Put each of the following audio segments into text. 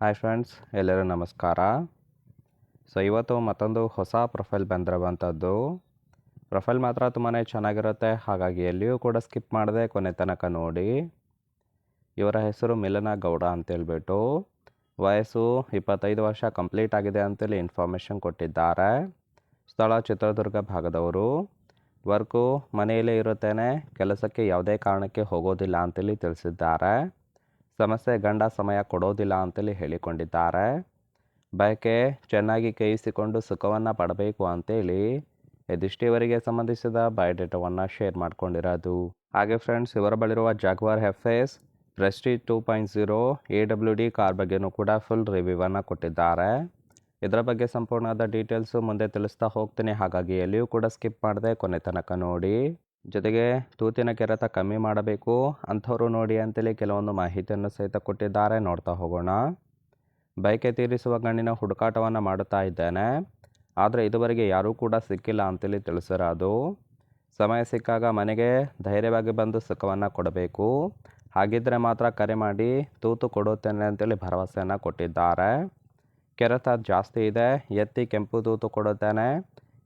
Hi friends, ಎಲ್ಲರೂ ನಮಸ್ಕಾರ. ಇವತ್ತು ಮತ್ತೊಂದು ಹೊಸ ಪ್ರೊಫೈಲ್ ಬಂದಿರುವಂಥದ್ದು. ಪ್ರೊಫೈಲ್ ಮಾತ್ರ ತುಂಬಾ ಚೆನ್ನಾಗಿರುತ್ತೆ, ಹಾಗಾಗಿ ಎಲ್ಲಿಯೂ ಕೂಡ ಸ್ಕಿಪ್ ಮಾಡದೆ ಕೊನೆ ತನಕ ನೋಡಿ. ಇವರ ಹೆಸರು ಮಿಲನ ಗೌಡ ಅಂತೇಳ್ಬಿಟ್ಟು, ವಯಸ್ಸು 25 ವರ್ಷ ಕಂಪ್ಲೀಟ್ ಆಗಿದೆ ಅಂತೇಳಿ ಇನ್ಫಾರ್ಮೇಷನ್ ಕೊಟ್ಟಿದ್ದಾರೆ. ಸ್ಥಳ ಚಿತ್ರದುರ್ಗ ಭಾಗದವರು. ವರ್ಕು ಮನೆಯಲ್ಲೇ ಇರುತ್ತೇನೆ, ಕೆಲಸಕ್ಕೆ ಯಾವುದೇ ಕಾರಣಕ್ಕೆ ಹೋಗೋದಿಲ್ಲ ಅಂತೇಳಿ ತಿಳಿಸಿದ್ದಾರೆ. ಸಮಸ್ಯೆ ಗಂಡ ಸಮಯ ಕೊಡೋದಿಲ್ಲ ಅಂತೇಳಿ ಹೇಳಿಕೊಂಡಿದ್ದಾರೆ. ಬಯಕೆ ಚೆನ್ನಾಗಿ ಕೈಯಿಸಿಕೊಂಡು ಸುಖವನ್ನು ಪಡಬೇಕು ಅಂತೇಳಿ ಇದಿಷ್ಟೇ ಸಂಬಂಧಿಸಿದ ಬಯೋಡೇಟಾವನ್ನು ಶೇರ್ ಮಾಡ್ಕೊಂಡಿರೋದು. ಹಾಗೆ ಫ್ರೆಂಡ್ಸ್, ಇವರ ಬಳಿರುವ Jaguar FS prestige 2.0 AWD car ಬಗ್ಗೆನೂ ಕೂಡ ಫುಲ್ ರಿವ್ಯೂವನ್ನು ಕೊಟ್ಟಿದ್ದಾರೆ. ಇದರ ಬಗ್ಗೆ ಸಂಪೂರ್ಣವಾದ ಡೀಟೇಲ್ಸು ಮುಂದೆ ತಿಳಿಸ್ತಾ ಹೋಗ್ತೀನಿ, ಹಾಗಾಗಿ ಎಲ್ಲಿಯೂ ಕೂಡ ಸ್ಕಿಪ್ ಮಾಡದೆ ಕೊನೆ ತನಕ ನೋಡಿ. ಜೊತೆಗೆ ತೂತಿನ ಕೆರೆತ ಕಮ್ಮಿ ಮಾಡಬೇಕು ಅಂಥವ್ರು ನೋಡಿ ಅಂತೇಳಿ ಕೆಲವೊಂದು ಮಾಹಿತಿಯನ್ನು ಸಹಿತ ಕೊಟ್ಟಿದ್ದಾರೆ. ನೋಡ್ತಾ ಹೋಗೋಣ. ಬಯಕೆ ತೀರಿಸುವ ಗಂಡಿನ ಹುಡುಕಾಟವನ್ನು ಮಾಡುತ್ತಾ ಇದ್ದೇನೆ, ಆದರೆ ಇದುವರೆಗೆ ಯಾರೂ ಕೂಡ ಸಿಕ್ಕಿಲ್ಲ ಅಂತೇಳಿ ತಿಳಿಸಿರೋದು. ಸಮಯ ಸಿಕ್ಕಾಗ ಮನೆಗೆ ಧೈರ್ಯವಾಗಿ ಬಂದು ಸುಖವನ್ನು ಕೊಡಬೇಕು, ಹಾಗಿದ್ದರೆ ಮಾತ್ರ ಕರೆ ಮಾಡಿ ತೂತು ಕೊಡುತ್ತೇನೆ ಅಂತೇಳಿ ಭರವಸೆಯನ್ನು ಕೊಟ್ಟಿದ್ದಾರೆ. ಕೆರೆತ ಜಾಸ್ತಿ ಇದೆ, ಎತ್ತಿ ಕೆಂಪು ತೂತು ಕೊಡುತ್ತೇನೆ,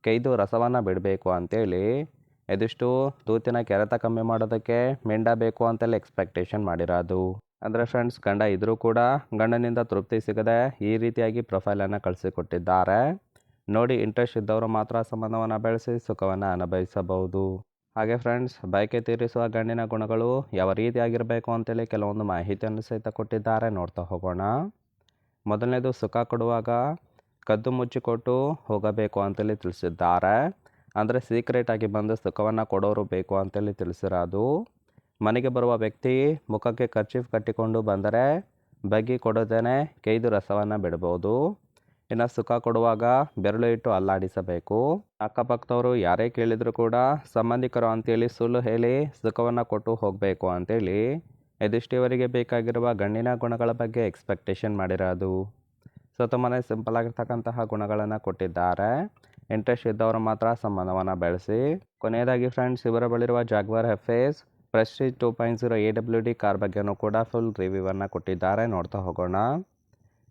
ಕೈದು ರಸವನ್ನು ಬಿಡಬೇಕು ಅಂತೇಳಿ ಇದಿಷ್ಟು ತೂತಿನ ಕೆರೆತ ಕಮ್ಮಿ ಮಾಡೋದಕ್ಕೆ ಮೆಂಡ ಬೇಕು ಅಂತೇಳಿ ಎಕ್ಸ್ಪೆಕ್ಟೇಷನ್ ಮಾಡಿರೋದು. ಅಂದರೆ ಫ್ರೆಂಡ್ಸ್, ಗಂಡ ಇದ್ರೂ ಕೂಡ ಗಂಡನಿಂದ ತೃಪ್ತಿ ಸಿಗದೆ ಈ ರೀತಿಯಾಗಿ ಪ್ರೊಫೈಲನ್ನು ಕಳಿಸಿಕೊಟ್ಟಿದ್ದಾರೆ. ನೋಡಿ ಇಂಟ್ರೆಸ್ಟ್ ಇದ್ದವರು ಮಾತ್ರ ಸಂಬಂಧವನ್ನು ಬೆಳೆಸಿ ಸುಖವನ್ನು ಅನುಭವಿಸಬಹುದು. ಹಾಗೆ ಫ್ರೆಂಡ್ಸ್, ಬಯಕೆ ತೀರಿಸುವ ಗಂಡಿನ ಗುಣಗಳು ಯಾವ ರೀತಿಯಾಗಿರಬೇಕು ಅಂತೇಳಿ ಕೆಲವೊಂದು ಮಾಹಿತಿಯನ್ನು ಸಹಿತ ಕೊಟ್ಟಿದ್ದಾರೆ. ನೋಡ್ತಾ ಹೋಗೋಣ. ಮೊದಲನೇದು, ಸುಖ ಕೊಡುವಾಗ ಕದ್ದು ಮುಚ್ಚಿಕೊಟ್ಟು ಹೋಗಬೇಕು ಅಂತೇಳಿ ತಿಳಿಸಿದ್ದಾರೆ. ಅಂದರೆ ಸೀಕ್ರೆಟಾಗಿ ಬಂದು ಸುಖವನ್ನು ಕೊಡೋರು ಬೇಕು ಅಂತೇಳಿ ತಿಳಿಸಿರೋದು. ಮನೆಗೆ ಬರುವ ವ್ಯಕ್ತಿ ಮುಖಕ್ಕೆ ಕರ್ಚೀಫ್ ಕಟ್ಟಿಕೊಂಡು ಬಂದರೆ ಬಗ್ಗಿ ಕೊಡೋದೇನೆ ಕೈದು ರಸವನ್ನು ಬಿಡ್ಬೋದು. ಇನ್ನು ಸುಖ ಕೊಡುವಾಗ ಬೆರಳು ಇಟ್ಟು ಅಲ್ಲಾಡಿಸಬೇಕು. ಅಕ್ಕಪಕ್ಕದವರು ಯಾರೇ ಕೇಳಿದರೂ ಕೂಡ ಸಂಬಂಧಿಕರು ಅಂತೇಳಿ ಸುಳ್ಳು ಹೇಳಿ ಸುಖವನ್ನು ಕೊಟ್ಟು ಹೋಗಬೇಕು ಅಂತೇಳಿ ಇದಿಷ್ಟೇವರೆಗೆ ಬೇಕಾಗಿರುವ ಗಂಡಿನ ಗುಣಗಳ ಬಗ್ಗೆ ಎಕ್ಸ್ಪೆಕ್ಟೇಷನ್ ಮಾಡಿರೋದು. ತುಂಬಾ ಸಿಂಪಲ್ ಆಗಿರ್ತಕ್ಕಂತಹ ಗುಣಗಳನ್ನು ಕೊಟ್ಟಿದ್ದಾರೆ. ಇಂಟ್ರೆಸ್ಟ್ ಇದ್ದವರು ಮಾತ್ರ ಸಂಬಂಧವನ್ನು ಬೆಳೆಸಿ. ಕೊನೆಯದಾಗಿ ಫ್ರೆಂಡ್ಸ್, ಇವರ ಬಳಿರುವ Jaguar FS prestige 2.0 AWD car ಬಗ್ಗೆನೂ ಕೂಡ ಫುಲ್ ರಿವ್ಯೂವನ್ನು ಕೊಟ್ಟಿದ್ದಾರೆ. ನೋಡ್ತಾ ಹೋಗೋಣ.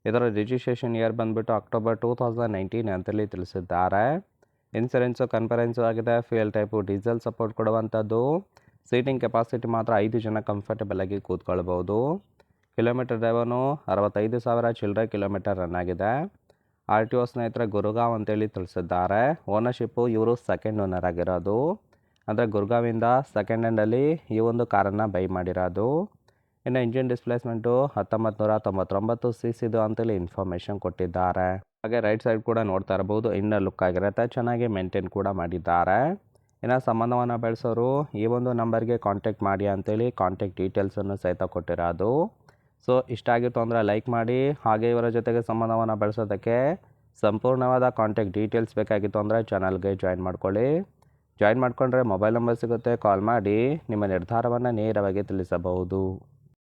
ಇದರ ರಿಜಿಸ್ಟ್ರೇಷನ್ ಇಯರ್ ಬಂದುಬಿಟ್ಟು ಅಕ್ಟೋಬರ್ 2019 ಅಂತೇಳಿ ತಿಳಿಸಿದ್ದಾರೆ. ಇನ್ಸೂರೆನ್ಸು ಕನ್ಫರೆನ್ಸು ಆಗಿದೆ. ಫ್ಯೂಯಲ್ ಟೈಪು ಡೀಸೆಲ್ ಸಪೋರ್ಟ್ ಕೊಡುವಂಥದ್ದು. ಸೀಟಿಂಗ್ ಕೆಪಾಸಿಟಿ ಮಾತ್ರ 5 ಜನ ಕಂಫರ್ಟಬಲ್ ಆಗಿ ಕೂತ್ಕೊಳ್ಬೋದು. ಕಿಲೋಮೀಟರ್ ಡ್ರೈವನು 65,000 ಚಿಲ್ಲರೆ ಕಿಲೋಮೀಟರ್ ರನ್ ಆಗಿದೆ. RTO ಸ್ನೇಹಿತರೆ ಗುರುಗಾಂವ್ ಅಂತೇಳಿ ತಿಳಿಸಿದ್ದಾರೆ. ಓನರ್ಶಿಪ್ಪು ಇವರು ಸೆಕೆಂಡ್ ಓನರ್ ಆಗಿರೋದು. ಅಂದರೆ ಗುರುಗಾವಿಂದ ಸೆಕೆಂಡ್ ಹ್ಯಾಂಡಲ್ಲಿ ಈ ಒಂದು ಕಾರನ್ನು ಬೈ ಮಾಡಿರೋದು. ಇನ್ನು ಇಂಜಿನ್ ಡಿಸ್ಪ್ಲೇಸ್ಮೆಂಟು 1999 CCದು ಅಂತೇಳಿ ಇನ್ಫಾರ್ಮೇಷನ್ ಕೊಟ್ಟಿದ್ದಾರೆ. ಹಾಗೆ ರೈಟ್ ಸೈಡ್ ಕೂಡ ನೋಡ್ತಾ ಇರ್ಬೋದು, ಇನ್ನರ್ ಲುಕ್ ಆಗಿರುತ್ತೆ, ಚೆನ್ನಾಗಿ ಮೇಂಟೈನ್ ಕೂಡ ಮಾಡಿದ್ದಾರೆ. ಇನ್ನು ಸಂಬಂಧವನ್ನು ಬೆಳೆಸೋರು ಈ ಒಂದು ನಂಬರ್ಗೆ ಕಾಂಟ್ಯಾಕ್ಟ್ ಮಾಡಿ ಅಂತೇಳಿ ಕಾಂಟ್ಯಾಕ್ಟ್ ಡೀಟೇಲ್ಸನ್ನು ಸಹಿತ ಕೊಟ್ಟಿರೋದು. ಇಷ್ಟ ಆಗಿತ್ತು ಅಂದರೆ ಲೈಕ್ ಮಾಡಿ. ಹಾಗೆ ಇವರ ಜೊತೆಗೆ ಸಂಬಂಧವನ್ನು ಬೆಳೆಸೋದಕ್ಕೆ ಸಂಪೂರ್ಣವಾದ ಕಾಂಟ್ಯಾಕ್ಟ್ ಡೀಟೇಲ್ಸ್ ಬೇಕಾಗಿತ್ತು ಅಂದರೆ ಚಾನಲ್ಗೆ ಜಾಯಿನ್ ಮಾಡ್ಕೊಳ್ಳಿ. ಜಾಯಿನ್ ಮಾಡಿಕೊಂಡ್ರೆ ಮೊಬೈಲ್ ನಂಬರ್ ಸಿಗುತ್ತೆ, ಕಾಲ್ ಮಾಡಿ ನಿಮ್ಮ ನಿರ್ಧಾರವನ್ನು ನೇರವಾಗಿ ತಿಳಿಸಬಹುದು.